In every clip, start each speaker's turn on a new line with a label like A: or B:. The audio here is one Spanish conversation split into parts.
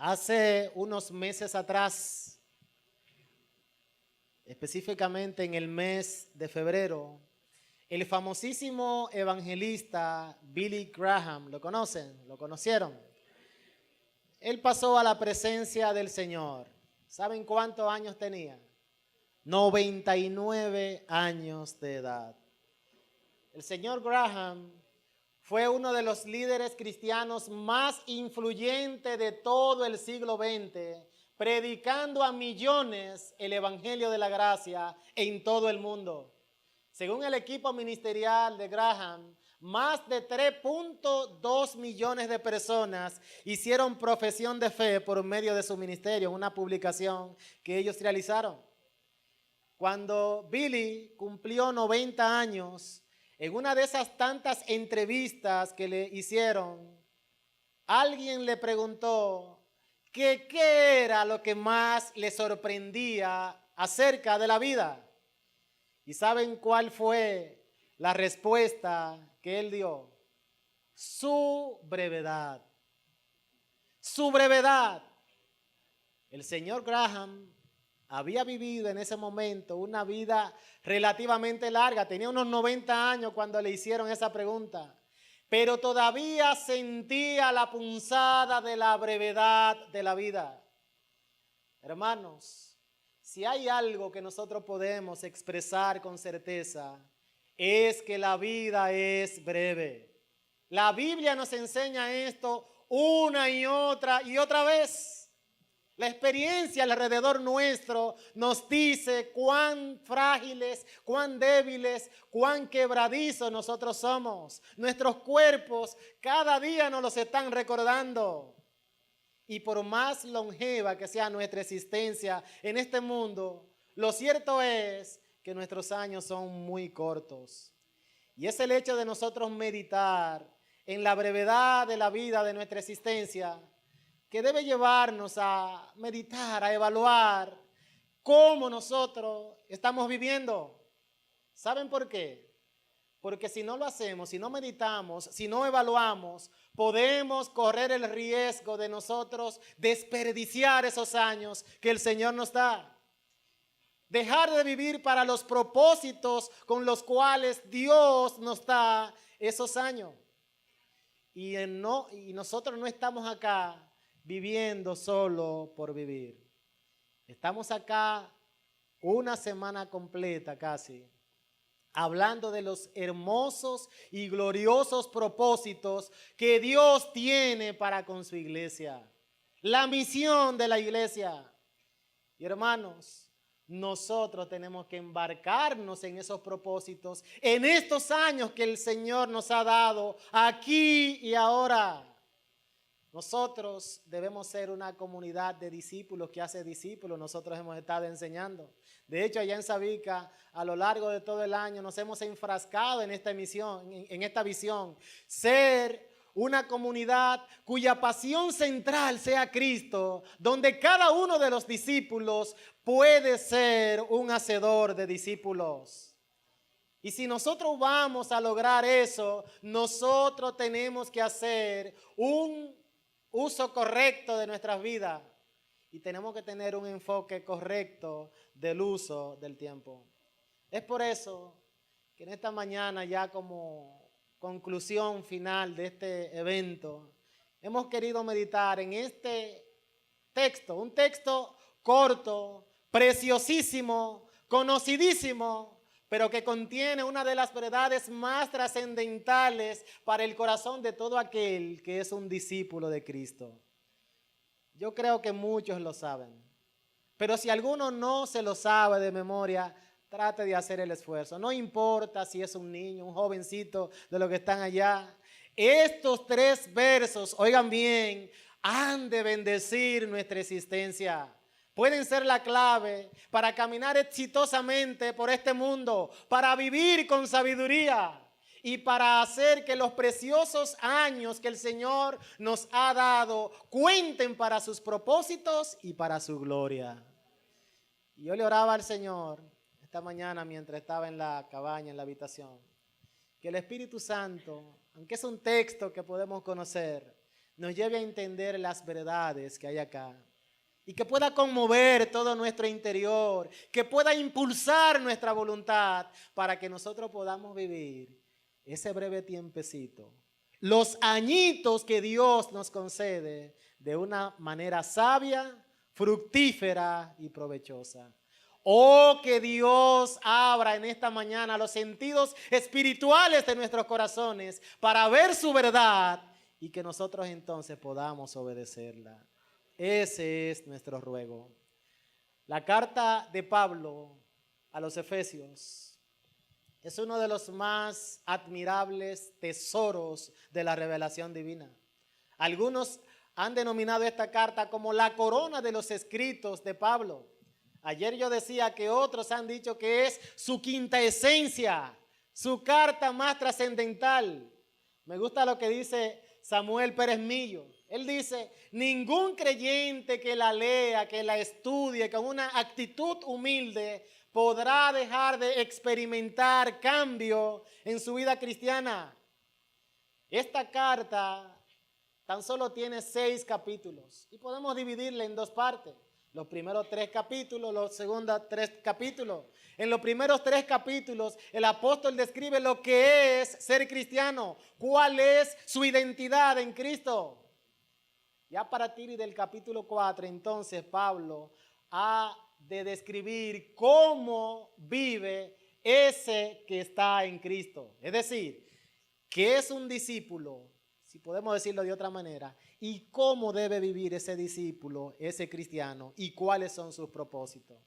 A: Hace unos meses atrás, específicamente en el mes de febrero, el famosísimo evangelista Billy Graham, ¿lo conocen? ¿Lo conocieron? Él pasó a la presencia del Señor. ¿Saben cuántos años tenía? 99 años de edad. El señor Graham fue uno de los líderes cristianos más influyentes de todo el siglo XX, predicando a millones el Evangelio de la Gracia en todo el mundo. Según el equipo ministerial de Graham, más de 3.2 millones de personas hicieron profesión de fe por medio de su ministerio, una publicación que ellos realizaron. Cuando Billy cumplió 90 años, en una de esas tantas entrevistas que le hicieron, alguien le preguntó que qué era lo que más le sorprendía acerca de la vida. ¿Y saben cuál fue la respuesta que él dio? Su brevedad. Su brevedad. El señor Graham había vivido en ese momento una vida relativamente larga. Tenía unos 90 años cuando le hicieron esa pregunta. Pero todavía sentía la punzada de la brevedad de la vida. Hermanos, si hay algo que nosotros podemos expresar con certeza, es que la vida es breve. La Biblia nos enseña esto una y otra vez. La experiencia alrededor nuestro nos dice cuán frágiles, cuán débiles, cuán quebradizos nosotros somos. Nuestros cuerpos cada día nos los están recordando. Y por más longeva que sea nuestra existencia en este mundo, lo cierto es que nuestros años son muy cortos. Y es el hecho de nosotros meditar en la brevedad de la vida de nuestra existencia que debe llevarnos a meditar, a evaluar cómo nosotros estamos viviendo. ¿Saben por qué? Porque si no lo hacemos, si no meditamos, si no evaluamos, podemos correr el riesgo de nosotros desperdiciar esos años que el Señor nos da. Dejar de vivir para los propósitos con los cuales Dios nos da esos años. Y nosotros no estamos acá viviendo solo por vivir. Estamos acá una semana completa casi, hablando de los hermosos y gloriosos propósitos que Dios tiene para con su iglesia. La misión de la iglesia. Y hermanos, nosotros tenemos que embarcarnos en esos propósitos, en estos años que el Señor nos ha dado, aquí y ahora. Nosotros debemos ser una comunidad de discípulos que hace discípulos. Nosotros hemos estado enseñando. De hecho, allá en Sabica, a lo largo de todo el año, nos hemos enfrascado en esta misión, en esta visión. Ser una comunidad cuya pasión central sea Cristo, donde cada uno de los discípulos puede ser un hacedor de discípulos. Y si nosotros vamos a lograr eso, nosotros tenemos que hacer un uso correcto de nuestras vidas y tenemos que tener un enfoque correcto del uso del tiempo. Es por eso que en esta mañana, ya como conclusión final de este evento, hemos querido meditar en este texto, un texto corto, preciosísimo, conocidísimo, pero que contiene una de las verdades más trascendentales para el corazón de todo aquel que es un discípulo de Cristo. Yo creo que muchos lo saben, pero si alguno no se lo sabe de memoria, trate de hacer el esfuerzo. No importa si es un niño, un jovencito de los que están allá. Estos 3 versos, oigan bien, han de bendecir nuestra existencia. Pueden ser la clave para caminar exitosamente por este mundo, para vivir con sabiduría y para hacer que los preciosos años que el Señor nos ha dado cuenten para sus propósitos y para su gloria. Y yo le oraba al Señor esta mañana mientras estaba en la cabaña, en la habitación, que el Espíritu Santo, aunque es un texto que podemos conocer, nos lleve a entender las verdades que hay acá y que pueda conmover todo nuestro interior, que pueda impulsar nuestra voluntad para que nosotros podamos vivir ese breve tiempecito, los añitos que Dios nos concede de una manera sabia, fructífera y provechosa. Oh, que Dios abra en esta mañana los sentidos espirituales de nuestros corazones para ver su verdad y que nosotros entonces podamos obedecerla. Ese es nuestro ruego. La carta de Pablo a los Efesios es uno de los más admirables tesoros de la revelación divina. Algunos han denominado esta carta como la corona de los escritos de Pablo. Ayer yo decía que otros han dicho que es su quinta esencia, su carta más trascendental. Me gusta lo que dice Samuel Pérez Millo. Él dice, ningún creyente que la lea, que la estudie con una actitud humilde podrá dejar de experimentar cambio en su vida cristiana. Esta carta tan solo tiene 6 capítulos y podemos dividirla en 2 partes. Los primeros 3 capítulos, los segundos 3 capítulos. En los primeros 3 capítulos, el apóstol describe lo que es ser cristiano, cuál es su identidad en Cristo. Ya a partir del capítulo 4, entonces, Pablo ha de describir cómo vive ese que está en Cristo. Es decir, que es un discípulo, si podemos decirlo de otra manera, y cómo debe vivir ese discípulo, ese cristiano, y cuáles son sus propósitos.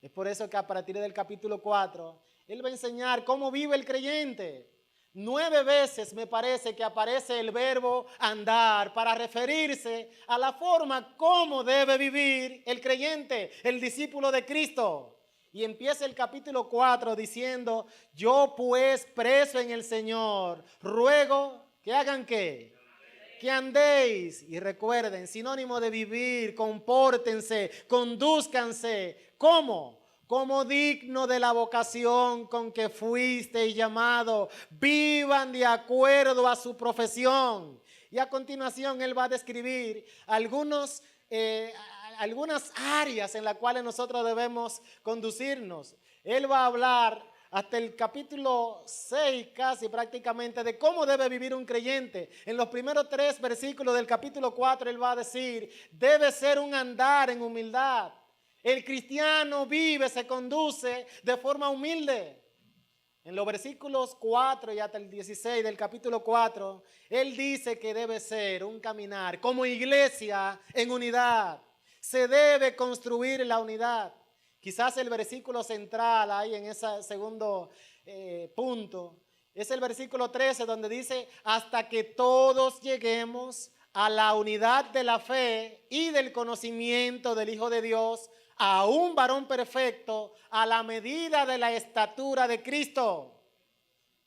A: Es por eso que a partir del capítulo 4, él va a enseñar cómo vive el creyente. 9 veces me parece que aparece el verbo andar para referirse a la forma como debe vivir el creyente, el discípulo de Cristo. Y empieza el capítulo 4 diciendo, yo pues preso en el Señor, ruego que hagan ¿qué? Que andéis. Y recuerden, sinónimo de vivir, compórtense, condúzcanse. ¿Cómo? Como digno de la vocación con que fuisteis llamado. Vivan de acuerdo a su profesión. Y a continuación él va a describir algunas áreas en las cuales nosotros debemos conducirnos. Él va a hablar hasta el capítulo 6 casi prácticamente de cómo debe vivir un creyente. En los primeros 3 versículos del capítulo 4 él va a decir, debe ser un andar en humildad. El cristiano vive, se conduce de forma humilde. En los versículos 4 y hasta el 16 del capítulo 4, él dice que debe ser un caminar como iglesia en unidad. Se debe construir la unidad. Quizás el versículo central ahí en ese segundo punto es el versículo 13 donde dice, hasta que todos lleguemos a la unidad de la fe y del conocimiento del Hijo de Dios, a un varón perfecto, a la medida de la estatura de Cristo.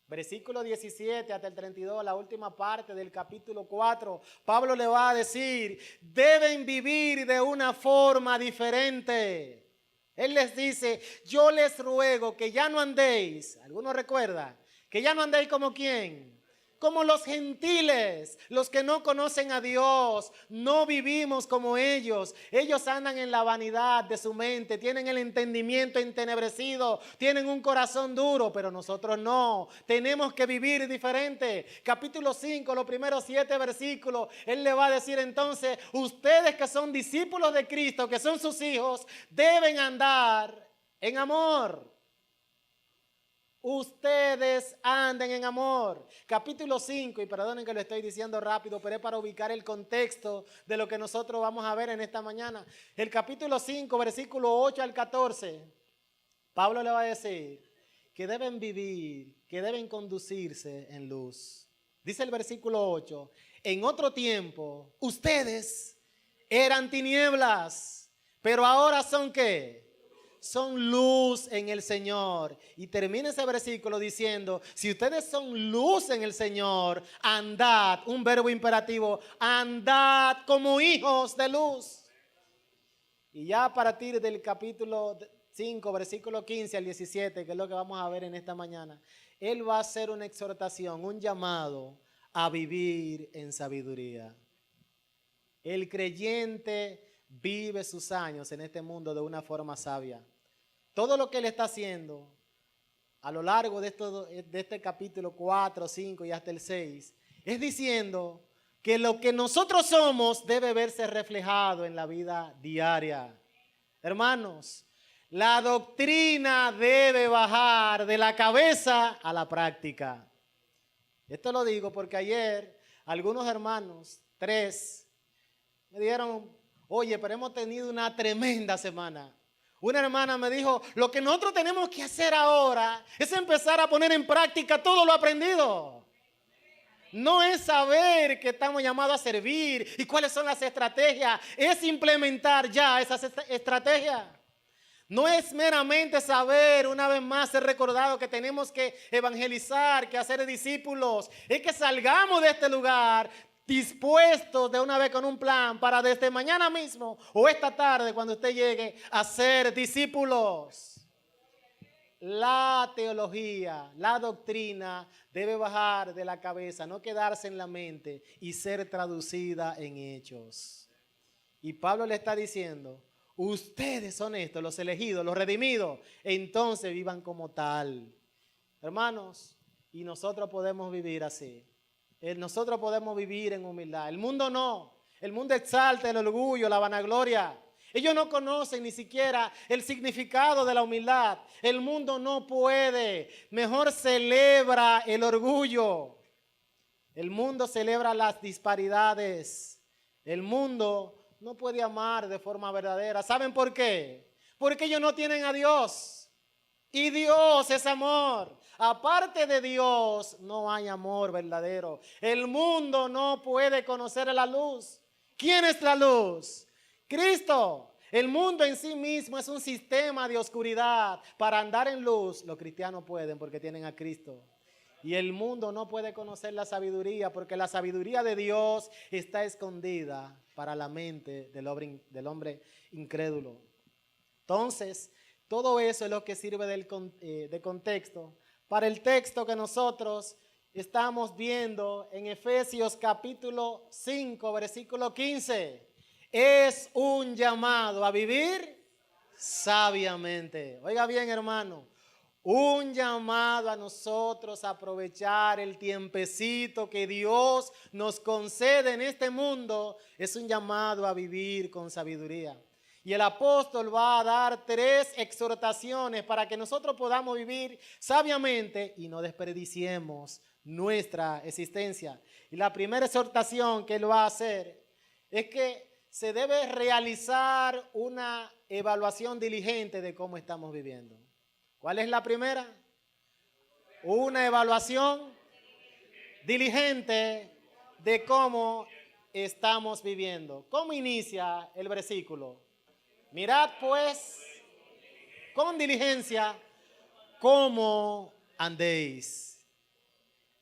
A: Versículo 17 hasta el 32, la última parte del capítulo 4, Pablo le va a decir, deben vivir de una forma diferente. Él les dice, yo les ruego que ya no andéis, ¿alguno recuerda? Que ya no andéis como ¿quién? Como los gentiles, los que no conocen a Dios, no vivimos como ellos. Ellos andan en la vanidad de su mente, tienen el entendimiento entenebrecido, tienen un corazón duro, pero nosotros no. Tenemos que vivir diferente. Capítulo 5, los primeros 7 versículos, él le va a decir entonces, ustedes que son discípulos de Cristo, que son sus hijos, deben andar en amor. Ustedes anden en amor. Capítulo 5, y perdonen que lo estoy diciendo rápido, pero es para ubicar el contexto de lo que nosotros vamos a ver en esta mañana. El capítulo 5, versículo 8 al 14, Pablo le va a decir que deben vivir, que deben conducirse en luz. Dice el versículo 8, en otro tiempo ustedes eran tinieblas, pero ahora son ¿qué? Son luz en el Señor. Y termina ese versículo diciendo, si ustedes son luz en el Señor, andad, un verbo imperativo, andad como hijos de luz. Y ya a partir del capítulo 5, versículo 15 al 17, que es lo que vamos a ver en esta mañana, él va a hacer una exhortación, un llamado a vivir en sabiduría. El creyente vive sus años en este mundo de una forma sabia. Todo lo que él está haciendo a lo largo de este capítulo 4, 5 y hasta el 6, es diciendo que lo que nosotros somos debe verse reflejado en la vida diaria. Hermanos, la doctrina debe bajar de la cabeza a la práctica. Esto lo digo porque ayer algunos hermanos, 3, me dijeron, oye, pero hemos tenido una tremenda semana. Una hermana me dijo, lo que nosotros tenemos que hacer ahora es empezar a poner en práctica todo lo aprendido. No es saber que estamos llamados a servir y cuáles son las estrategias, es implementar ya esas estrategias. No es meramente saber, una vez más, ser recordado que tenemos que evangelizar, que hacer discípulos. Es que salgamos de este lugar dispuestos de una vez con un plan para desde mañana mismo o esta tarde cuando usted llegue a ser discípulos. La teología, la doctrina debe bajar de la cabeza, no quedarse en la mente y ser traducida en hechos. Y Pablo le está diciendo, ustedes son estos, los elegidos, los redimidos, entonces vivan como tal. Hermanos, y nosotros podemos vivir así. Nosotros podemos vivir en humildad. El mundo no. El mundo exalta el orgullo, la vanagloria. Ellos no conocen ni siquiera el significado de la humildad. El mundo no puede. Mejor celebra el orgullo. El mundo celebra las disparidades. El mundo no puede amar de forma verdadera. ¿Saben por qué? Porque ellos no tienen a Dios. Y Dios es amor. Aparte de Dios, no hay amor verdadero. El mundo no puede conocer la luz. ¿Quién es la luz? Cristo. El mundo en sí mismo es un sistema de oscuridad. Para andar en luz, los cristianos pueden porque tienen a Cristo. Y el mundo no puede conocer la sabiduría porque la sabiduría de Dios está escondida para la mente del hombre incrédulo. Entonces, todo eso es lo que sirve de contexto para el texto que nosotros estamos viendo en Efesios capítulo 5, versículo 15. Es un llamado a vivir sabiamente. Oiga bien, hermano. Un llamado a nosotros a aprovechar el tiempecito que Dios nos concede en este mundo. Es un llamado a vivir con sabiduría. Y el apóstol va a dar 3 exhortaciones para que nosotros podamos vivir sabiamente y no desperdiciemos nuestra existencia. Y la primera exhortación que él va a hacer es que se debe realizar una evaluación diligente de cómo estamos viviendo. ¿Cuál es la primera? Una evaluación diligente de cómo estamos viviendo. ¿Cómo inicia el versículo? Mirad pues con diligencia cómo andéis,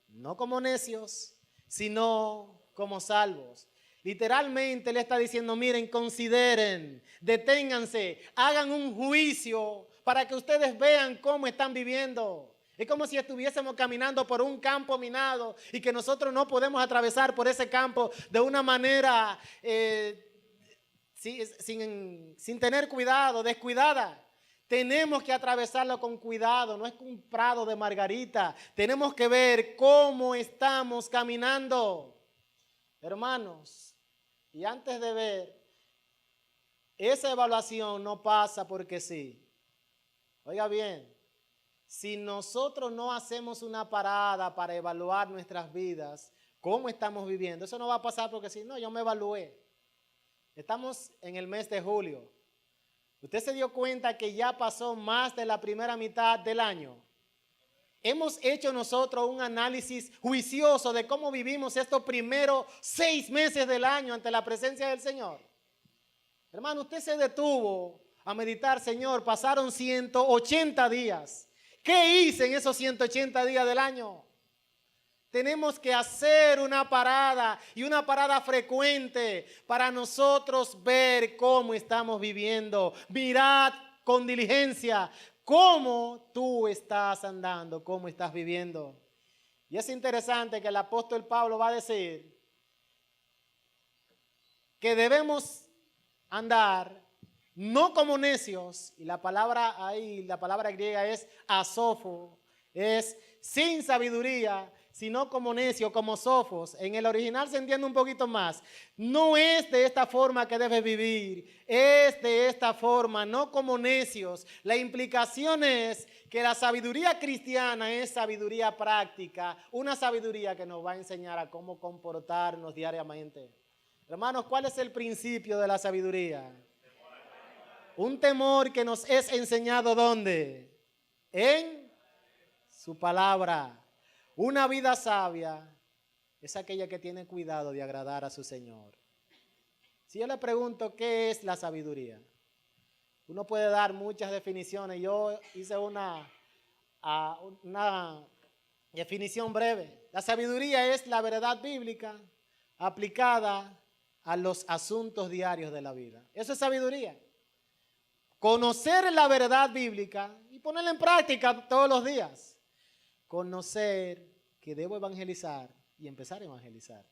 A: no como necios, sino como salvos. Literalmente le está diciendo, miren, consideren, deténganse, hagan un juicio para que ustedes vean cómo están viviendo. Es como si estuviésemos caminando por un campo minado y que nosotros no podemos atravesar por ese campo de una manera sin tener cuidado, descuidada. Tenemos que atravesarlo con cuidado, no es un prado de margarita. Tenemos que ver cómo estamos caminando. Hermanos, y antes de ver, esa evaluación no pasa porque sí. Oiga bien, si nosotros no hacemos una parada para evaluar nuestras vidas, cómo estamos viviendo, eso no va a pasar porque sí, no, yo me evalué. Estamos en el mes de julio. ¿Usted se dio cuenta que ya pasó más de la primera mitad del año? Hemos hecho nosotros un análisis juicioso de cómo vivimos estos primeros 6 meses del año ante la presencia del Señor. Hermano, usted se detuvo a meditar, Señor, pasaron 180 días. ¿Qué hice en esos 180 días del año? Tenemos que hacer una parada y una parada frecuente para nosotros ver cómo estamos viviendo. Mirad con diligencia cómo tú estás andando, cómo estás viviendo. Y es interesante que el apóstol Pablo va a decir que debemos andar no como necios, y la palabra ahí, la palabra griega es asofo, es sin sabiduría, sino como necio, como sofos. En el original se entiende un poquito más. No es de esta forma que debes vivir, es de esta forma, no como necios. La implicación es que la sabiduría cristiana es sabiduría práctica, una sabiduría que nos va a enseñar a cómo comportarnos diariamente. Hermanos, ¿cuál es el principio de la sabiduría? Un temor que nos es enseñado ¿dónde? En su palabra. Una vida sabia es aquella que tiene cuidado de agradar a su Señor. Si yo le pregunto qué es la sabiduría, uno puede dar muchas definiciones. Yo hice una definición breve. La sabiduría es la verdad bíblica aplicada a los asuntos diarios de la vida. Eso es sabiduría. Conocer la verdad bíblica y ponerla en práctica todos los días. Conocer que debo evangelizar y empezar a evangelizar.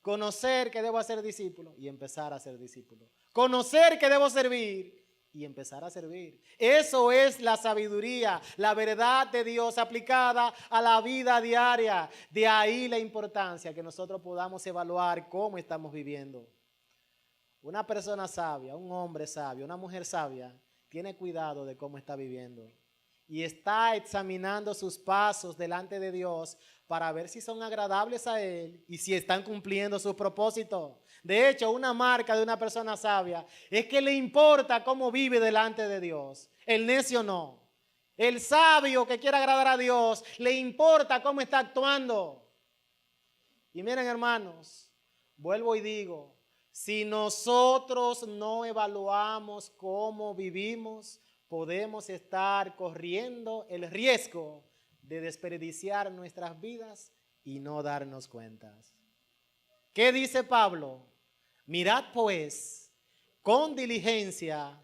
A: Conocer que debo hacer discípulo y empezar a ser discípulo. Conocer que debo servir y empezar a servir. Eso es la sabiduría, la verdad de Dios aplicada a la vida diaria. De ahí la importancia que nosotros podamos evaluar cómo estamos viviendo. Una persona sabia, un hombre sabio, una mujer sabia, tiene cuidado de cómo está viviendo y está examinando sus pasos delante de Dios para ver si son agradables a Él y si están cumpliendo sus propósitos. De hecho, una marca de una persona sabia es que le importa cómo vive delante de Dios. El necio no. El sabio que quiere agradar a Dios le importa cómo está actuando. Y miren, hermanos, vuelvo y digo, si nosotros no evaluamos cómo vivimos, podemos estar corriendo el riesgo de desperdiciar nuestras vidas y no darnos cuenta. ¿Qué dice Pablo? Mirad pues con diligencia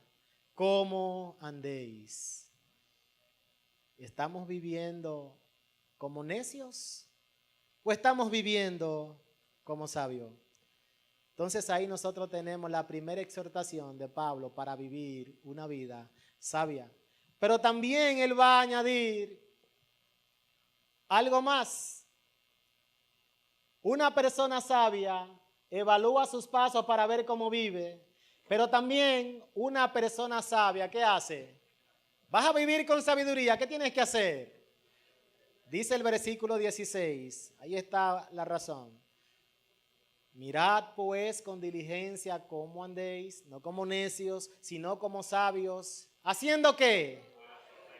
A: cómo andéis. ¿Estamos viviendo como necios o estamos viviendo como sabios? Entonces ahí nosotros tenemos la primera exhortación de Pablo para vivir una vida sabia. Pero también él va a añadir algo más. Una persona sabia evalúa sus pasos para ver cómo vive, pero también una persona sabia, ¿qué hace? Vas a vivir con sabiduría, ¿qué tienes que hacer? Dice el versículo 16, ahí está la razón. Mirad pues con diligencia cómo andéis, no como necios, sino como sabios. ¿Haciendo qué?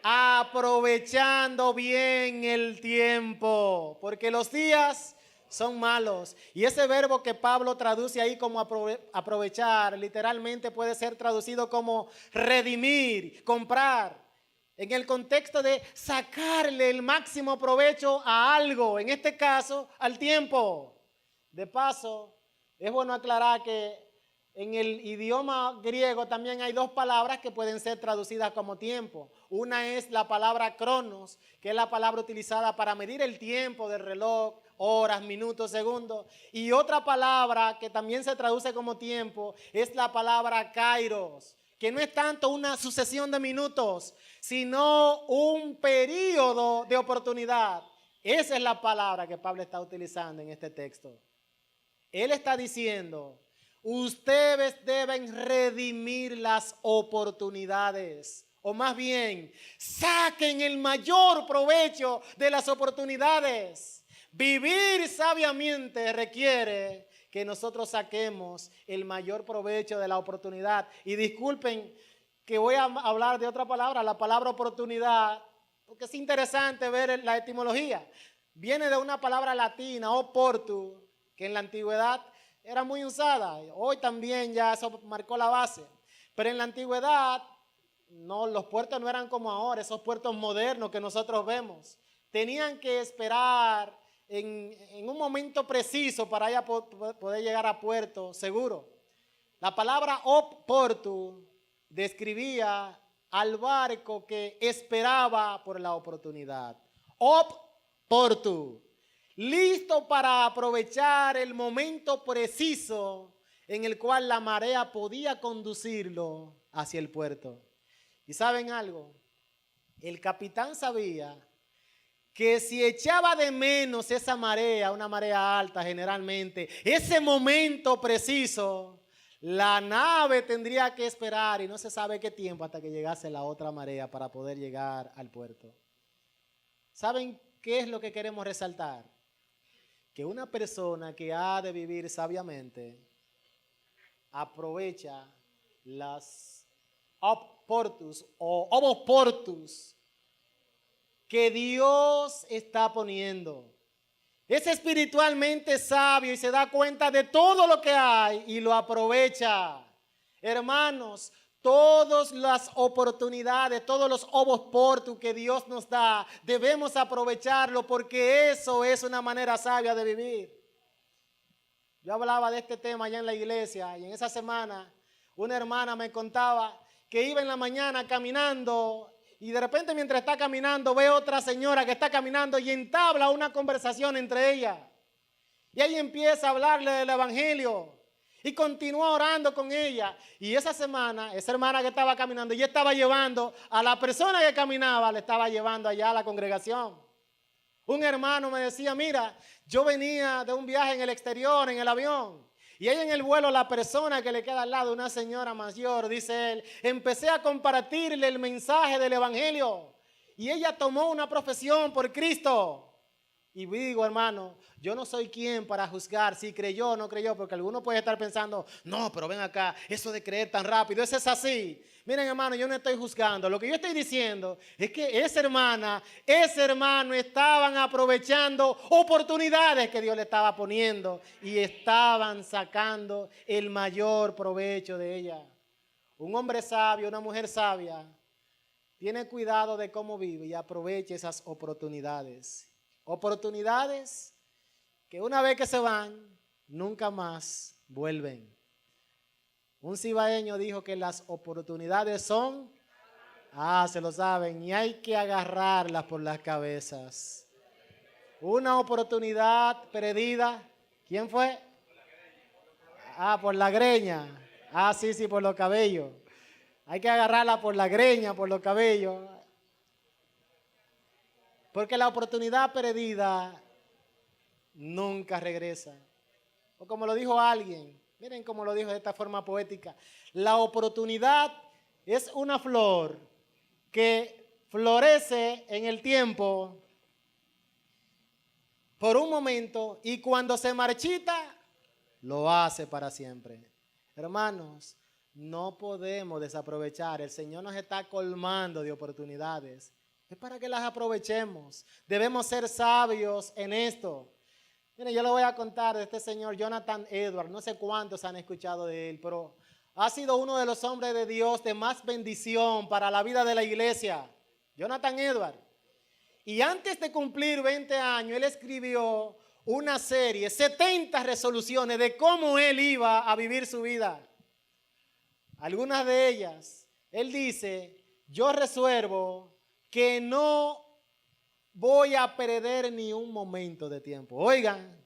A: Aprovechando bien el tiempo, porque los días son malos. Y ese verbo que Pablo traduce ahí como aprovechar, literalmente puede ser traducido como redimir, comprar. En el contexto de sacarle el máximo provecho a algo, en este caso, al tiempo. De paso, es bueno aclarar que en el idioma griego también hay dos palabras que pueden ser traducidas como tiempo. Una es la palabra cronos, que es la palabra utilizada para medir el tiempo del reloj, horas, minutos, segundos. Y otra palabra que también se traduce como tiempo es la palabra kairos, que no es tanto una sucesión de minutos, sino un periodo de oportunidad. Esa es la palabra que Pablo está utilizando en este texto. Él está diciendo, ustedes deben redimir las oportunidades, o más bien, saquen el mayor provecho de las oportunidades. Vivir sabiamente requiere que nosotros saquemos el mayor provecho de la oportunidad. Y disculpen que voy a hablar de otra palabra, la palabra oportunidad, porque es interesante ver la etimología. Viene de una palabra latina, oportu, que en la antigüedad era muy usada. Hoy también ya eso marcó la base. Pero en la antigüedad, no, los puertos no eran como ahora, esos puertos modernos que nosotros vemos. Tenían que esperar en un momento preciso para ya poder llegar a puerto seguro. La palabra oportu describía al barco que esperaba por la oportunidad. Oportu. Listo para aprovechar el momento preciso en el cual la marea podía conducirlo hacia el puerto. ¿Y saben algo? El capitán sabía que si echaba de menos esa marea, una marea alta generalmente, ese momento preciso, la nave tendría que esperar y no se sabe qué tiempo hasta que llegase la otra marea para poder llegar al puerto. ¿Saben qué es lo que queremos resaltar? Que una persona que ha de vivir sabiamente aprovecha las oportus o oportus que Dios está poniendo. Es espiritualmente sabio y se da cuenta de todo lo que hay y lo aprovecha. Hermanos, todas las oportunidades, todos los oportunos que Dios nos da, debemos aprovecharlo porque eso es una manera sabia de vivir. Yo hablaba de este tema allá en la iglesia y en esa semana una hermana me contaba que iba en la mañana caminando y de repente mientras está caminando ve otra señora que está caminando y entabla una conversación entre ellas. Y ahí empieza a hablarle del evangelio y continúa orando con ella. Y esa semana, esa hermana que estaba caminando, ella estaba llevando a la persona que caminaba, le estaba llevando allá a la congregación. Un hermano me decía, mira, yo venía de un viaje en el exterior, en el avión. Y ahí en el vuelo la persona que le queda al lado, una señora mayor, dice él, empecé a compartirle el mensaje del evangelio. Y ella tomó una profesión por Cristo. Y digo, hermano, yo no soy quien para juzgar si creyó o no creyó, porque alguno puede estar pensando, no, pero ven acá, eso de creer tan rápido, eso es así. Miren, hermano, yo no estoy juzgando. Lo que yo estoy diciendo es que esa hermana, ese hermano estaban aprovechando oportunidades que Dios le estaba poniendo y estaban sacando el mayor provecho de ella. Un hombre sabio, una mujer sabia, tiene cuidado de cómo vive y aprovecha esas oportunidades. Oportunidades que una vez que se van, nunca más vuelven. Un cibaeño dijo que las oportunidades son, se lo saben, y hay que agarrarlas por las cabezas. Una oportunidad perdida, ¿quién fue? Por la greña. Sí, por los cabellos. Hay que agarrarla por la greña, por los cabellos. Porque la oportunidad perdida nunca regresa. O como lo dijo alguien, miren cómo lo dijo de esta forma poética. La oportunidad es una flor que florece en el tiempo por un momento y cuando se marchita, lo hace para siempre. Hermanos, no podemos desaprovechar. El Señor nos está colmando de oportunidades. Es para que las aprovechemos. Debemos ser sabios en esto. Miren, yo le voy a contar de este señor Jonathan Edwards. No sé cuántos han escuchado de él, pero ha sido uno de los hombres de Dios de más bendición para la vida de la iglesia. Jonathan Edwards. Y antes de cumplir 20 años, él escribió una serie, 70 resoluciones de cómo él iba a vivir su vida. Algunas de ellas, él dice, yo resuelvo que no voy a perder ni un momento de tiempo. Oigan,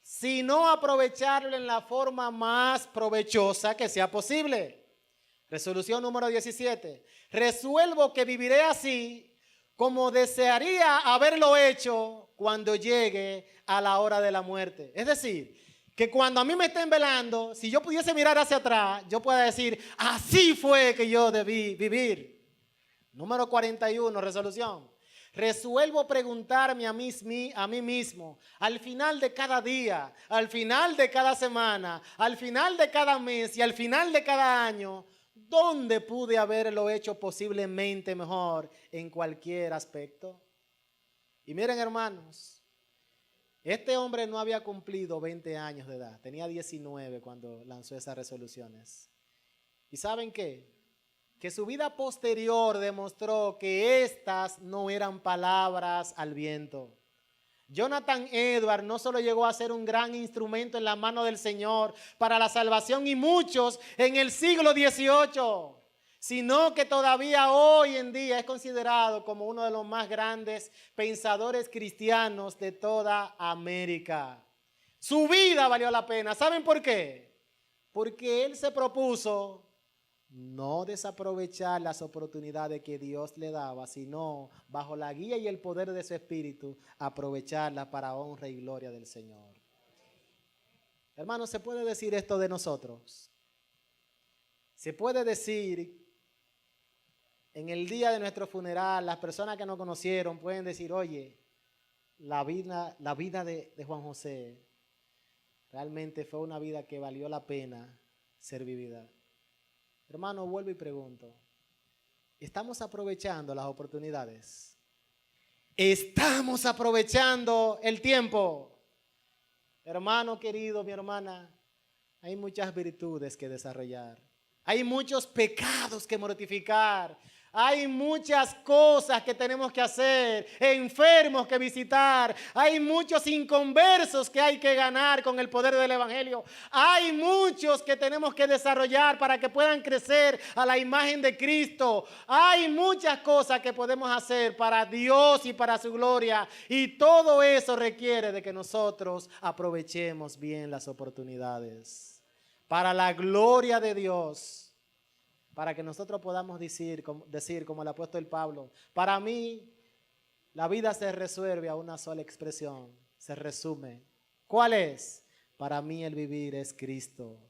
A: sino aprovecharlo en la forma más provechosa que sea posible. Resolución número 17. Resuelvo que viviré así como desearía haberlo hecho cuando llegue a la hora de la muerte. Es decir, que cuando a mí me estén velando, si yo pudiese mirar hacia atrás, yo pueda decir, así fue que yo debí vivir. Número 41, resolución. Resuelvo preguntarme a mí mismo, al final de cada día, al final de cada semana, al final de cada mes y al final de cada año, ¿dónde pude haberlo hecho posiblemente mejor en cualquier aspecto? Y miren, hermanos, este hombre no había cumplido 20 años de edad, tenía 19 cuando lanzó esas resoluciones. ¿Y saben qué? Que su vida posterior demostró que estas no eran palabras al viento. Jonathan Edwards no solo llegó a ser un gran instrumento en la mano del Señor para la salvación y muchos en el siglo XVIII, sino que todavía hoy en día es considerado como uno de los más grandes pensadores cristianos de toda América. Su vida valió la pena. ¿Saben por qué? porque él se propuso no desaprovechar las oportunidades que Dios le daba, sino bajo la guía y el poder de su Espíritu, aprovecharlas para honra y gloria del Señor. Hermanos, ¿se puede decir esto de nosotros? Se puede decir en el día de nuestro funeral, las personas que nos conocieron pueden decir, oye, la vida de Juan José realmente fue una vida que valió la pena ser vivida. Hermano, vuelvo y pregunto, ¿estamos aprovechando las oportunidades? ¿Estamos aprovechando el tiempo? Hermano querido, mi hermana, hay muchas virtudes que desarrollar. Hay muchos pecados que mortificar. Hay muchas cosas que tenemos que hacer, enfermos que visitar. Hay muchos inconversos que hay que ganar con el poder del Evangelio. Hay muchos que tenemos que desarrollar para que puedan crecer a la imagen de Cristo. Hay muchas cosas que podemos hacer para Dios y para su gloria. Y todo eso requiere de que nosotros aprovechemos bien las oportunidades. Para la gloria de Dios. Para que nosotros podamos decir como el apóstol Pablo, para mí la vida se resuelve a una sola expresión, se resume. ¿Cuál es? Para mí el vivir es Cristo.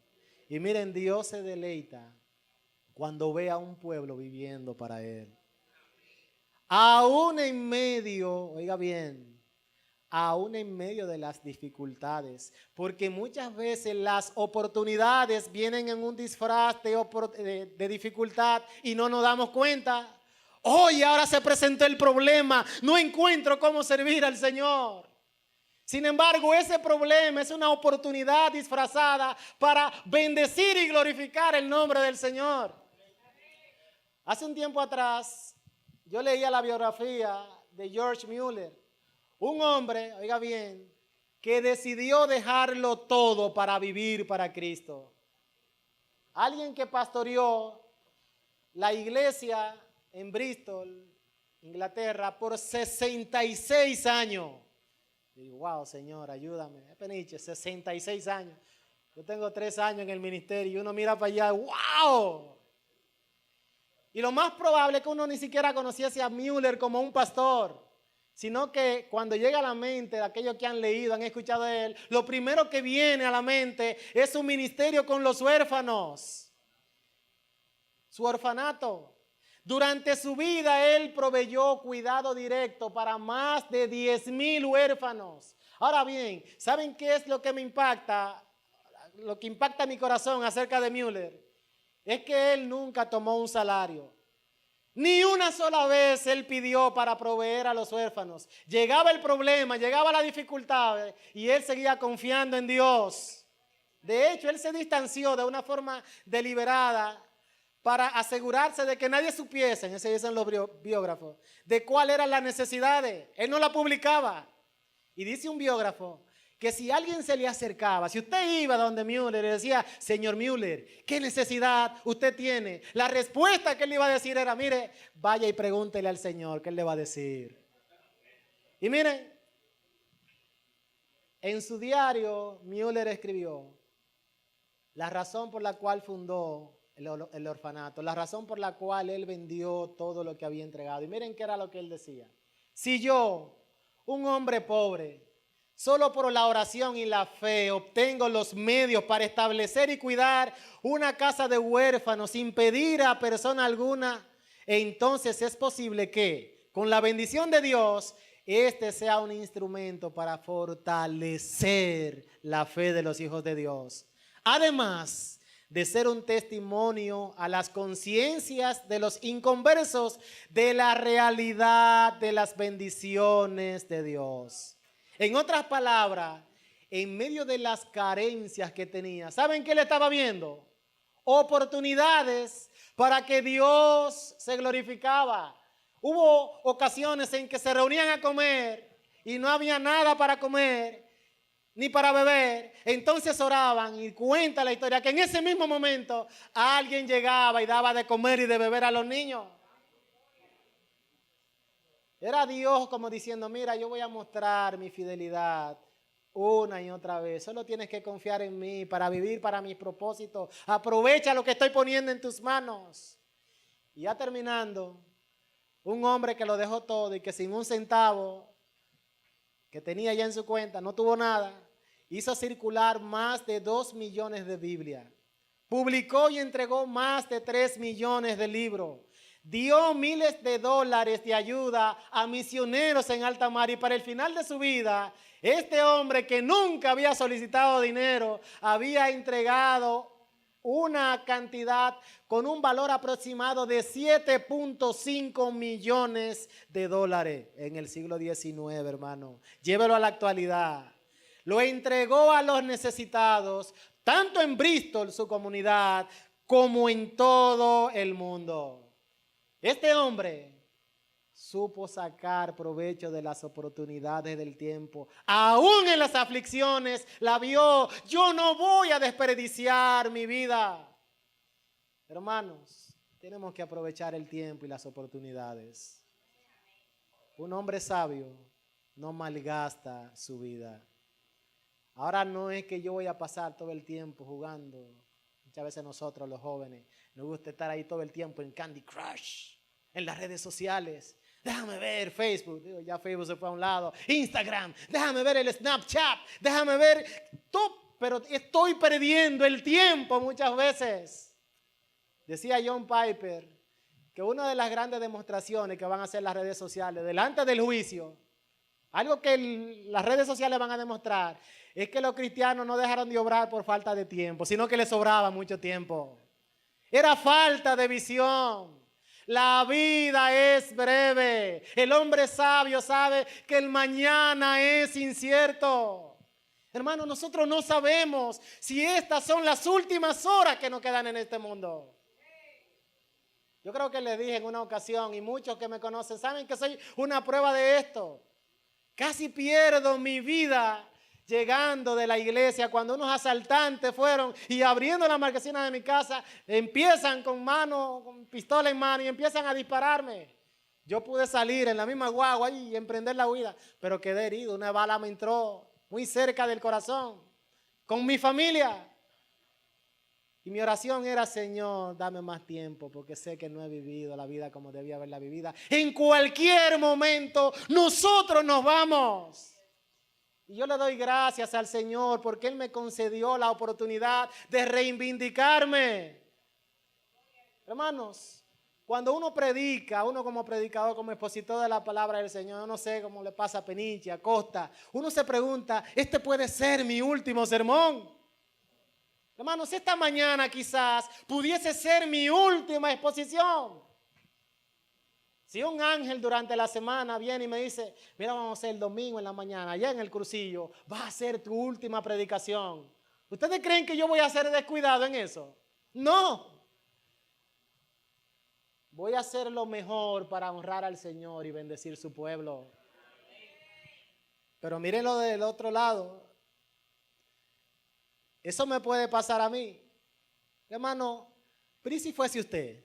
A: Y miren, Dios se deleita cuando ve a un pueblo viviendo para Él. Aún en medio, oiga bien, aún en medio de las dificultades, porque muchas veces las oportunidades vienen en un disfraz de dificultad y no nos damos cuenta. Hoy ahora se presentó el problema, no encuentro cómo servir al Señor. Sin embargo, ese problema es una oportunidad disfrazada para bendecir y glorificar el nombre del Señor. Hace un tiempo atrás, yo leía la biografía de George Mueller. Un hombre, oiga bien, que decidió dejarlo todo para vivir para Cristo. Alguien que pastoreó la iglesia en Bristol, Inglaterra, por 66 años. Y digo, wow, Señor, ayúdame. Peniche, 66 años. Yo tengo 3 años en el ministerio y uno mira para allá, wow. Y lo más probable es que uno ni siquiera conociese a Mueller como un pastor. Sino que cuando llega a la mente de aquellos que han leído, han escuchado de él, lo primero que viene a la mente es su ministerio con los huérfanos, su orfanato. Durante su vida él proveyó cuidado directo para más de 10,000 huérfanos. Ahora bien, ¿saben qué es lo que me impacta? Lo que impacta mi corazón acerca de Mueller es que él nunca tomó un salario. Ni una sola vez él pidió para proveer a los huérfanos. Llegaba el problema, llegaba la dificultad y él seguía confiando en Dios. De hecho, él se distanció de una forma deliberada para asegurarse de que nadie supiese, ese dicen los biógrafos, de cuál eran las necesidades. Él no la publicaba. Y dice un biógrafo que si alguien se le acercaba, si usted iba donde Mueller y le decía, señor Mueller, ¿qué necesidad usted tiene? La respuesta que él le iba a decir era, mire, vaya y pregúntele al Señor, ¿qué él le va a decir? Y miren, en su diario, Mueller escribió la razón por la cual fundó el orfanato, la razón por la cual él vendió todo lo que había entregado. Y miren qué era lo que él decía. Si yo, un hombre pobre, solo por la oración y la fe obtengo los medios para establecer y cuidar una casa de huérfanos sin pedir a persona alguna, entonces es posible que, con la bendición de Dios, este sea un instrumento para fortalecer la fe de los hijos de Dios. Además de ser un testimonio a las conciencias de los inconversos de la realidad de las bendiciones de Dios. En otras palabras, en medio de las carencias que tenía, ¿saben qué le estaba viendo? Oportunidades para que Dios se glorificaba. Hubo ocasiones en que se reunían a comer y no había nada para comer ni para beber. Entonces oraban y cuenta la historia que en ese mismo momento alguien llegaba y daba de comer y de beber a los niños. Era Dios como diciendo, mira, yo voy a mostrar mi fidelidad una y otra vez. Solo tienes que confiar en mí para vivir para mis propósitos. Aprovecha lo que estoy poniendo en tus manos. Y ya terminando, un hombre que lo dejó todo y que sin un centavo que tenía ya en su cuenta, no tuvo nada, hizo circular más de 2 millones de Biblias. Publicó y entregó más de 3 millones de libros. Dio miles de dólares de ayuda a misioneros en alta mar, y para el final de su vida, este hombre que nunca había solicitado dinero, había entregado una cantidad con un valor aproximado de 7.5 millones de dólares en el siglo XIX, hermano. Llévelo a la actualidad. Lo entregó a los necesitados, tanto en Bristol, su comunidad, como en todo el mundo. Este hombre supo sacar provecho de las oportunidades del tiempo. Aún en las aflicciones la vio. Yo no voy a desperdiciar mi vida. Hermanos, tenemos que aprovechar el tiempo y las oportunidades. Un hombre sabio no malgasta su vida. Ahora no es que yo voy a pasar todo el tiempo jugando. Muchas veces nosotros los jóvenes nos gusta estar ahí todo el tiempo en Candy Crush, en las redes sociales. Déjame ver Facebook, digo, ya Facebook se fue a un lado. Instagram, déjame ver el Snapchat, déjame ver todo, pero estoy perdiendo el tiempo muchas veces. Decía John Piper que una de las grandes demostraciones que van a hacer las redes sociales delante del juicio, algo que las redes sociales van a demostrar, es que los cristianos no dejaron de obrar por falta de tiempo, sino que les sobraba mucho tiempo. Era falta de visión. La vida es breve. El hombre sabio sabe que el mañana es incierto. Hermano, nosotros no sabemos si estas son las últimas horas que nos quedan en este mundo. Yo creo que les dije en una ocasión, y muchos que me conocen saben que soy una prueba de esto. Casi pierdo mi vida llegando de la iglesia cuando unos asaltantes fueron y abriendo la marquesina de mi casa, empiezan con pistola en mano y empiezan a dispararme. Yo pude salir en la misma guagua y emprender la huida, pero quedé herido. Una bala me entró muy cerca del corazón, con mi familia. Y mi oración era: Señor, dame más tiempo, porque sé que no he vivido la vida como debía haberla vivida. En cualquier momento nosotros nos vamos. Y yo le doy gracias al Señor porque Él me concedió la oportunidad de reivindicarme. Hermanos, cuando uno predica, uno como predicador, como expositor de la palabra del Señor, yo no sé cómo le pasa a Peniche, a Costa, uno se pregunta: ¿este puede ser mi último sermón? Hermanos, esta mañana quizás pudiese ser mi última exposición. Si un ángel durante la semana viene y me dice: mira, vamos a hacer el domingo en la mañana, allá en el Crucillo, va a ser tu última predicación, ¿ustedes creen que yo voy a ser descuidado en eso? No. Voy a hacer lo mejor para honrar al Señor y bendecir su pueblo. Pero mírenlo del otro lado. Eso me puede pasar a mí. Hermano, pero ¿y si fuese usted?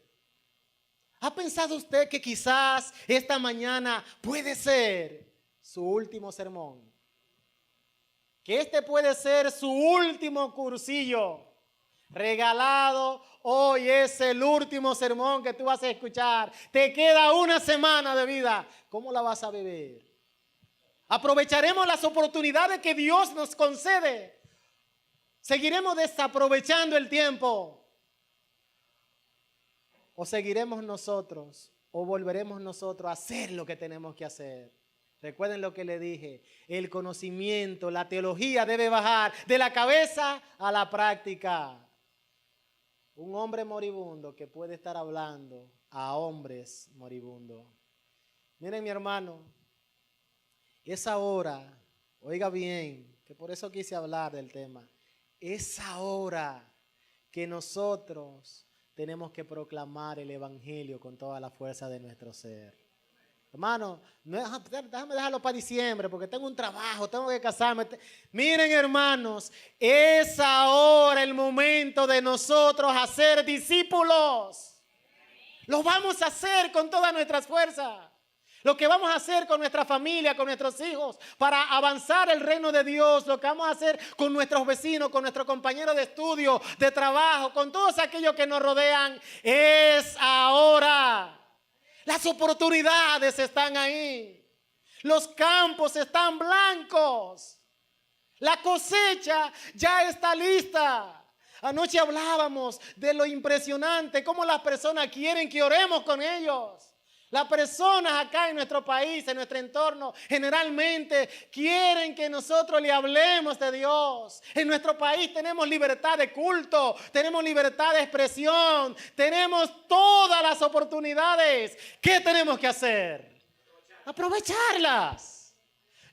A: ¿Ha pensado usted que quizás esta mañana puede ser su último sermón? Que este puede ser su último cursillo regalado. Hoy es el último sermón que tú vas a escuchar. Te queda una semana de vida. ¿Cómo la vas a vivir? ¿Aprovecharemos las oportunidades que Dios nos concede? ¿Seguiremos desaprovechando el tiempo? ¿O seguiremos nosotros, o volveremos nosotros a hacer lo que tenemos que hacer? Recuerden lo que le dije: el conocimiento, la teología debe bajar de la cabeza a la práctica. Un hombre moribundo que puede estar hablando a hombres moribundos. Miren, mi hermano, es ahora, oiga bien, que por eso quise hablar del tema, es ahora que nosotros tenemos que proclamar el evangelio con toda la fuerza de nuestro ser. Hermano, déjame dejarlo para diciembre porque tengo un trabajo, tengo que casarme. Miren, hermanos, es ahora el momento de nosotros hacer discípulos. Lo vamos a hacer con todas nuestras fuerzas. Lo que vamos a hacer con nuestra familia, con nuestros hijos, para avanzar el reino de Dios, lo que vamos a hacer con nuestros vecinos, con nuestros compañeros de estudio, de trabajo, con todos aquellos que nos rodean, es ahora. Las oportunidades están ahí. Los campos están blancos. La cosecha ya está lista. Anoche hablábamos de lo impresionante, cómo las personas quieren que oremos con ellos. Las personas acá en nuestro país, en nuestro entorno, generalmente quieren que nosotros le hablemos de Dios. En nuestro país tenemos libertad de culto, tenemos libertad de expresión, tenemos todas las oportunidades. ¿Qué tenemos que hacer? Aprovecharlas.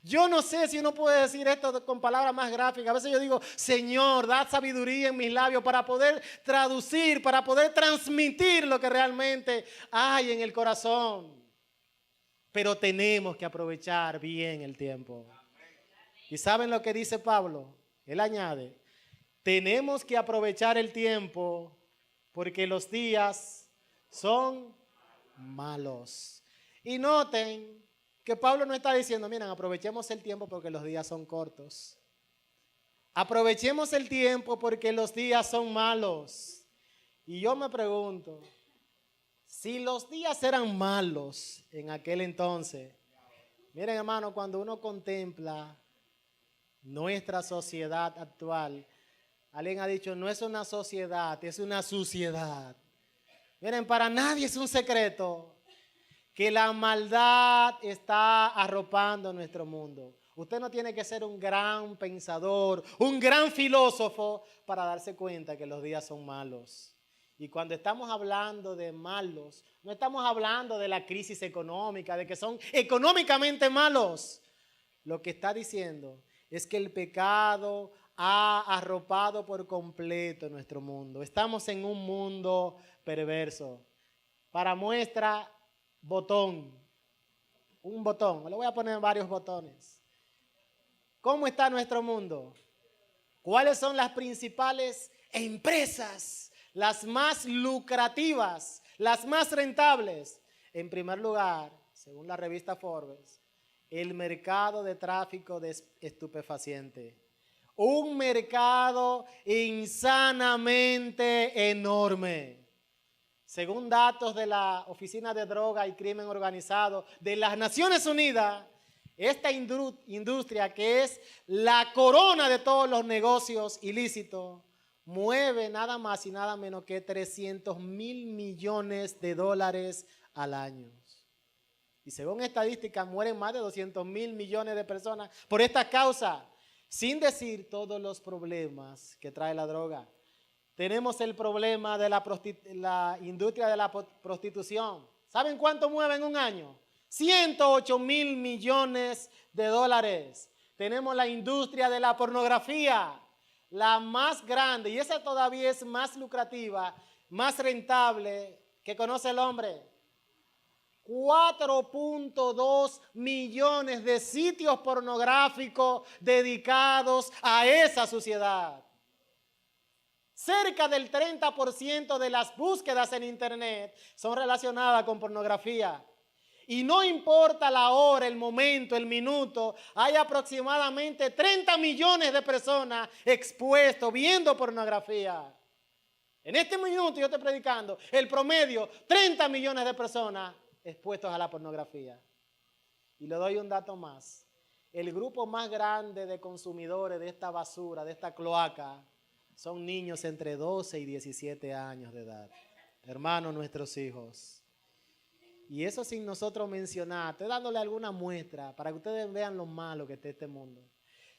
A: Yo no sé si uno puede decir esto con palabras más gráficas. A veces yo digo, Señor, da sabiduría en mis labios para poder traducir, para poder transmitir lo que realmente hay en el corazón. Pero tenemos que aprovechar bien el tiempo. ¿Y saben lo que dice Pablo? Él añade, tenemos que aprovechar el tiempo porque los días son malos. Y noten que Pablo no está diciendo, miren, aprovechemos el tiempo porque los días son cortos. Aprovechemos el tiempo porque los días son malos. Y yo me pregunto, si los días eran malos en aquel entonces, miren hermano, cuando uno contempla nuestra sociedad actual, alguien ha dicho, no es una sociedad, es una suciedad. Miren, para nadie es un secreto que la maldad está arropando nuestro mundo. Usted no tiene que ser un gran pensador, un gran filósofo para darse cuenta que los días son malos. Y cuando estamos hablando de malos, no estamos hablando de la crisis económica, de que son económicamente malos. Lo que está diciendo es que el pecado ha arropado por completo nuestro mundo. Estamos en un mundo perverso. Para muestra, un botón, le voy a poner varios botones. ¿Cómo está nuestro mundo? ¿Cuáles son las principales empresas, las más lucrativas, las más rentables? En primer lugar, según la revista Forbes, el mercado de tráfico de estupefacientes. Un mercado insanamente enorme. Según datos de la Oficina de Droga y Crimen Organizado de las Naciones Unidas, esta industria, que es la corona de todos los negocios ilícitos, mueve nada más y nada menos que 300 mil millones de dólares al año. Y según estadísticas, mueren más de 200 mil millones de personas por esta causa, sin decir todos los problemas que trae la droga. Tenemos el problema de la industria de la prostitución. ¿Saben cuánto mueve en un año? 108 mil millones de dólares. Tenemos la industria de la pornografía, la más grande, y esa todavía es más lucrativa, más rentable que conoce el hombre. 4.2 millones de sitios pornográficos dedicados a esa sociedad. Cerca del 30% de las búsquedas en internet son relacionadas con pornografía. Y no importa la hora, el momento, el minuto, hay aproximadamente 30 millones de personas expuestos viendo pornografía. En este minuto yo estoy predicando, el promedio, 30 millones de personas expuestos a la pornografía. Y le doy un dato más. El grupo más grande de consumidores de esta basura, de esta cloaca, son niños entre 12 y 17 años de edad. Hermanos, nuestros hijos. Y eso sin nosotros mencionar, estoy dándole alguna muestra para que ustedes vean lo malo que está este mundo.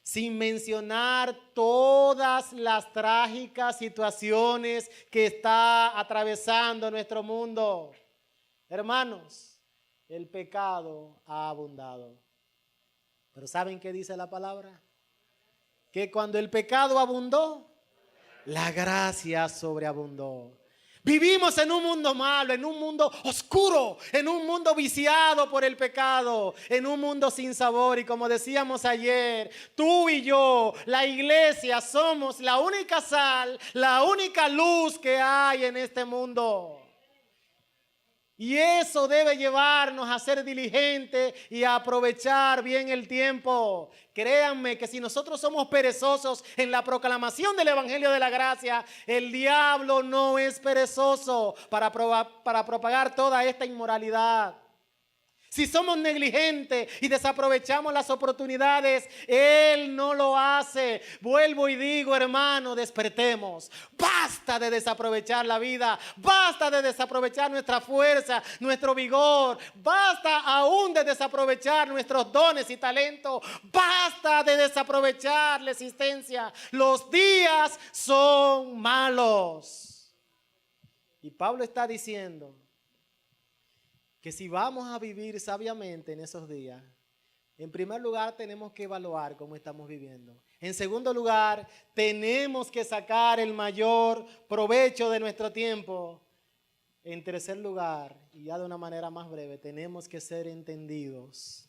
A: Sin mencionar todas las trágicas situaciones que está atravesando nuestro mundo. Hermanos, el pecado ha abundado. Pero ¿saben qué dice la palabra? Que cuando el pecado abundó, la gracia sobreabundó. Vivimos en un mundo malo, en un mundo oscuro, en un mundo viciado por el pecado, en un mundo sin sabor. Y como decíamos ayer, tú y yo, la iglesia, somos la única sal, la única luz que hay en este mundo. Y eso debe llevarnos a ser diligentes y a aprovechar bien el tiempo. Créanme que si nosotros somos perezosos en la proclamación del Evangelio de la Gracia, el diablo no es perezoso para propagar toda esta inmoralidad. Si somos negligentes y desaprovechamos las oportunidades, Él no lo hace. Vuelvo y digo, hermano, despertemos. Basta de desaprovechar la vida. Basta de desaprovechar nuestra fuerza, nuestro vigor. Basta aún de desaprovechar nuestros dones y talentos. Basta de desaprovechar la existencia. Los días son malos. Y Pablo está diciendo que si vamos a vivir sabiamente en esos días, en primer lugar tenemos que evaluar cómo estamos viviendo. En segundo lugar, tenemos que sacar el mayor provecho de nuestro tiempo. En tercer lugar, y ya de una manera más breve, tenemos que ser entendidos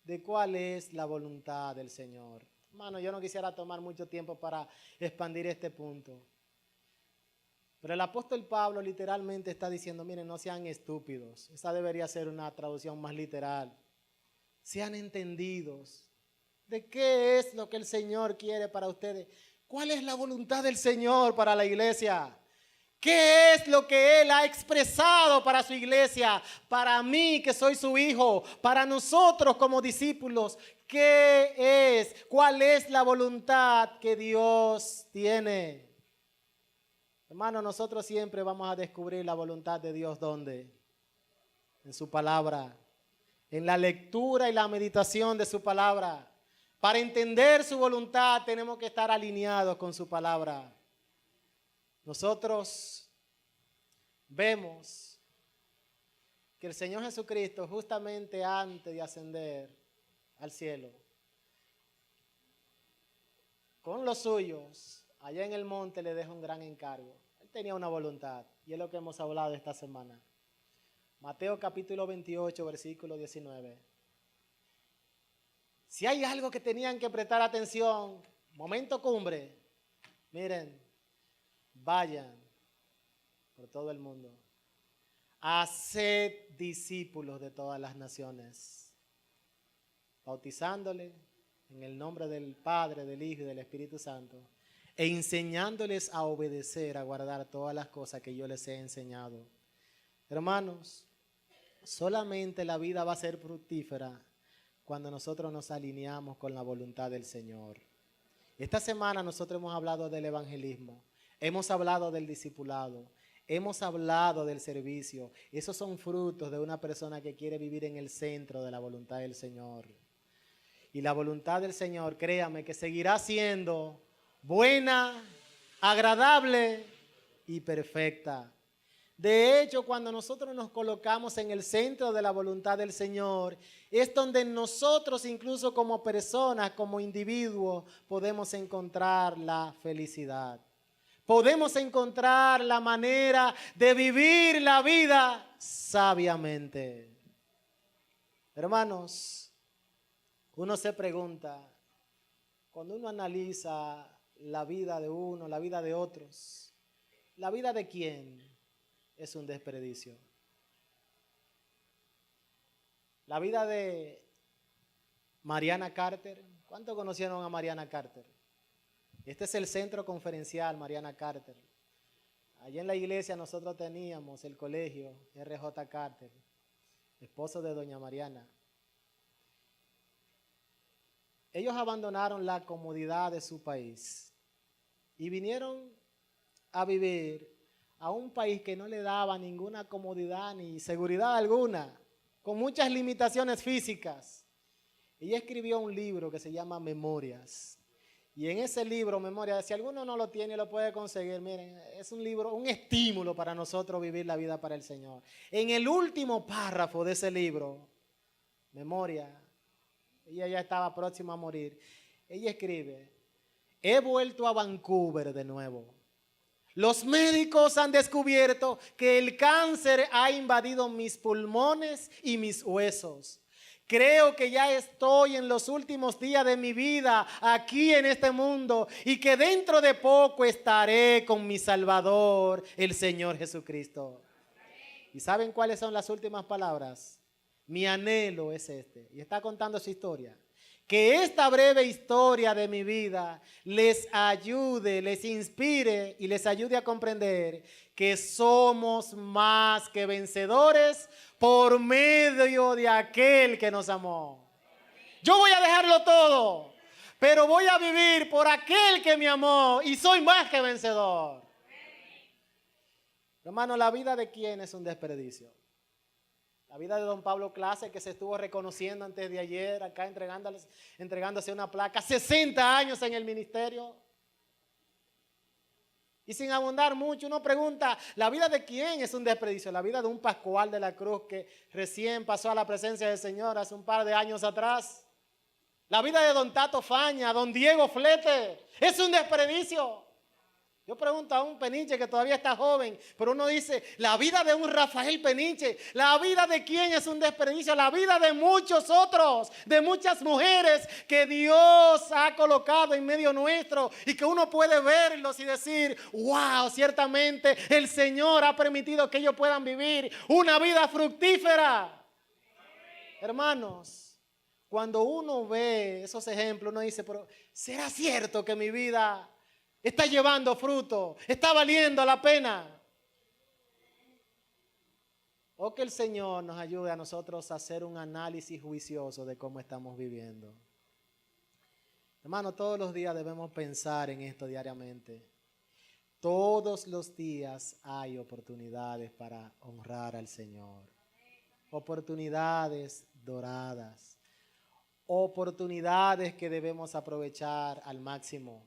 A: de cuál es la voluntad del Señor. Hermano, yo no quisiera tomar mucho tiempo para expandir este punto. Pero el apóstol Pablo literalmente está diciendo, miren, no sean estúpidos. Esa debería ser una traducción más literal. Sean entendidos de qué es lo que el Señor quiere para ustedes. ¿Cuál es la voluntad del Señor para la iglesia? ¿Qué es lo que Él ha expresado para su iglesia? Para mí, que soy su hijo. Para nosotros como discípulos. ¿Qué es? ¿Cuál es la voluntad que Dios tiene? Hermano, nosotros siempre vamos a descubrir la voluntad de Dios, ¿dónde? En su palabra, en la lectura y la meditación de su palabra. Para entender su voluntad tenemos que estar alineados con su palabra. Nosotros vemos que el Señor Jesucristo, justamente antes de ascender al cielo, con los suyos, allá en el monte le deja un gran encargo. Él tenía una voluntad y es lo que hemos hablado esta semana. Mateo capítulo 28, versículo 19. Si hay algo que tenían que prestar atención, momento cumbre, miren, vayan por todo el mundo, haced discípulos de todas las naciones, bautizándole en el nombre del Padre, del Hijo y del Espíritu Santo, e enseñándoles a obedecer, a guardar todas las cosas que yo les he enseñado. Hermanos, solamente la vida va a ser fructífera cuando nosotros nos alineamos con la voluntad del Señor. Esta semana nosotros hemos hablado del evangelismo, hemos hablado del discipulado, hemos hablado del servicio. Esos son frutos de una persona que quiere vivir en el centro de la voluntad del Señor. Y la voluntad del Señor, créame, que seguirá siendo buena, agradable y perfecta. De hecho, cuando nosotros nos colocamos en el centro de la voluntad del Señor, es donde nosotros, incluso como personas, como individuos, podemos encontrar la felicidad. Podemos encontrar la manera de vivir la vida sabiamente. Hermanos, uno se pregunta, cuando uno analiza la vida de uno, la vida de otros, ¿la vida de quién es un desperdicio? La vida de Mariana Carter. ¿Cuántos conocieron a Mariana Carter? Este es el centro conferencial Mariana Carter. Allí en la iglesia nosotros teníamos el colegio R.J. Carter, esposo de doña Mariana. Ellos abandonaron la comodidad de su país y vinieron a vivir a un país que no le daba ninguna comodidad ni seguridad alguna, con muchas limitaciones físicas. Ella escribió un libro que se llama Memorias. Y en ese libro, Memorias, si alguno no lo tiene, lo puede conseguir. Miren, es un libro, un estímulo para nosotros vivir la vida para el Señor. En el último párrafo de ese libro, Memorias, ella ya estaba próxima a morir. Ella escribe, he vuelto a Vancouver de nuevo. Los médicos han descubierto que el cáncer ha invadido mis pulmones y mis huesos. Creo que ya estoy en los últimos días de mi vida aquí en este mundo y que dentro de poco estaré con mi Salvador, el Señor Jesucristo. ¿Y saben cuáles son las últimas palabras? Mi anhelo es este. Y está contando su historia. Que esta breve historia de mi vida les ayude, les inspire y les ayude a comprender que somos más que vencedores por medio de aquel que nos amó. Yo voy a dejarlo todo, pero voy a vivir por aquel que me amó y soy más que vencedor. Hermano, ¿la vida de quién es un desperdicio? La vida de don Pablo Clase, que se estuvo reconociendo antes de ayer, acá entregándose una placa, 60 años en el ministerio. Y sin abundar mucho, uno pregunta, ¿la vida de quién es un desperdicio? La vida de un Pascual de la Cruz que recién pasó a la presencia del Señor hace un par de años atrás. La vida de don Tato Faña, don Diego Flete, es un desperdicio. Yo pregunto a un Peniche que todavía está joven, pero uno dice, la vida de un Rafael Peniche, ¿la vida de quién es un desperdicio? La vida de muchos otros, de muchas mujeres que Dios ha colocado en medio nuestro y que uno puede verlos y decir, wow, ciertamente el Señor ha permitido que ellos puedan vivir una vida fructífera. Hermanos, cuando uno ve esos ejemplos, uno dice, pero ¿será cierto que mi vida está llevando fruto? ¿Está valiendo la pena? O que el Señor nos ayude a nosotros a hacer un análisis juicioso de cómo estamos viviendo. Hermano, todos los días debemos pensar en esto diariamente. Todos los días hay oportunidades para honrar al Señor. Oportunidades doradas. Oportunidades que debemos aprovechar al máximo.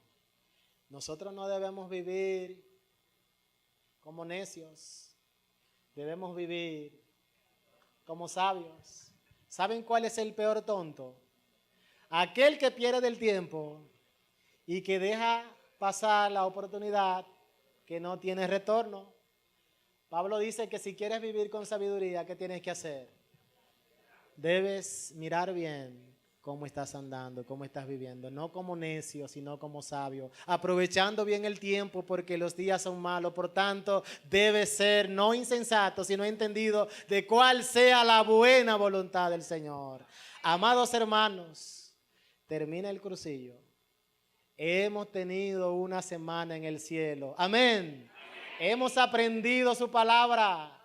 A: Nosotros no debemos vivir como necios, debemos vivir como sabios. ¿Saben cuál es el peor tonto? Aquel que pierde el tiempo y que deja pasar la oportunidad que no tiene retorno. Pablo dice que si quieres vivir con sabiduría, ¿qué tienes que hacer? Debes mirar bien cómo estás andando, cómo estás viviendo, no como necio, sino como sabio, aprovechando bien el tiempo porque los días son malos. Por tanto, debes ser no insensato, sino entendido de cuál sea la buena voluntad del Señor. Amados hermanos, termina el cursillo. Hemos tenido una semana en el cielo. Amén. Hemos aprendido su palabra.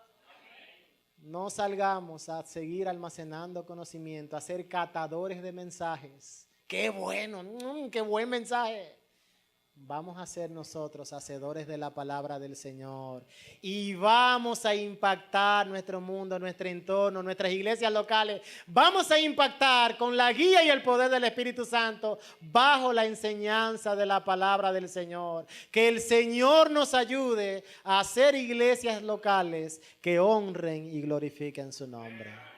A: No salgamos a seguir almacenando conocimiento, a ser catadores de mensajes. ¡Qué bueno! ¡Qué buen mensaje! Vamos a ser nosotros hacedores de la palabra del Señor y vamos a impactar nuestro mundo, nuestro entorno, nuestras iglesias locales. Vamos a impactar con la guía y el poder del Espíritu Santo bajo la enseñanza de la palabra del Señor. Que el Señor nos ayude a hacer iglesias locales que honren y glorifiquen su nombre.